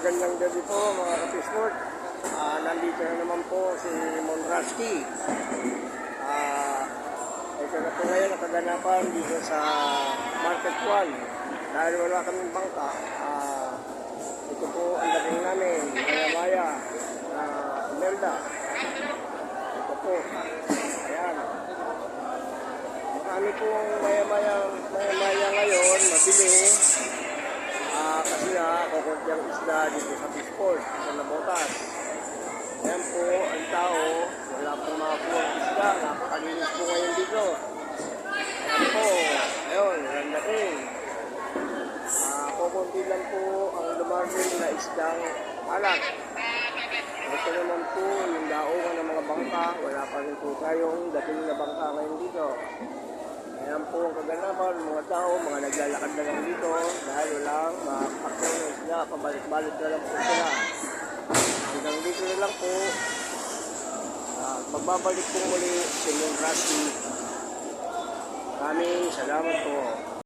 magandang gabi po mga ka-fishport. Nandito na naman po si Monrasky. Ito na po ngayon ang kaganapan dito sa Market 1. Dahil wala kaming bangka, ito po ang dating namin, maya-maya, Imelda. Ito po, ayan. Marami po maya-maya ngayon, mabili. Kasi kukunti ang isda dito sa fishport, sa Nabotas. Ayan po, ang tao, wala pong makakuha ang isda, napakalinis po ngayon dito. Ayan po, ayun, ang dating. Kukunti lang po ang lumarting na isdang alat. Ito naman po yung daungan ng mga bangka, wala pa rin po tayong dating na bangka ngayon dito. Ayan po ang kaganapan, mga tao, mga naglalakad na lang dito dahil walang makakakyaw ng isda, pabalik-balik na lang po sila. Hanggang dito na lang po, magbabalik po muli si Monrasky. Maraming salamat po.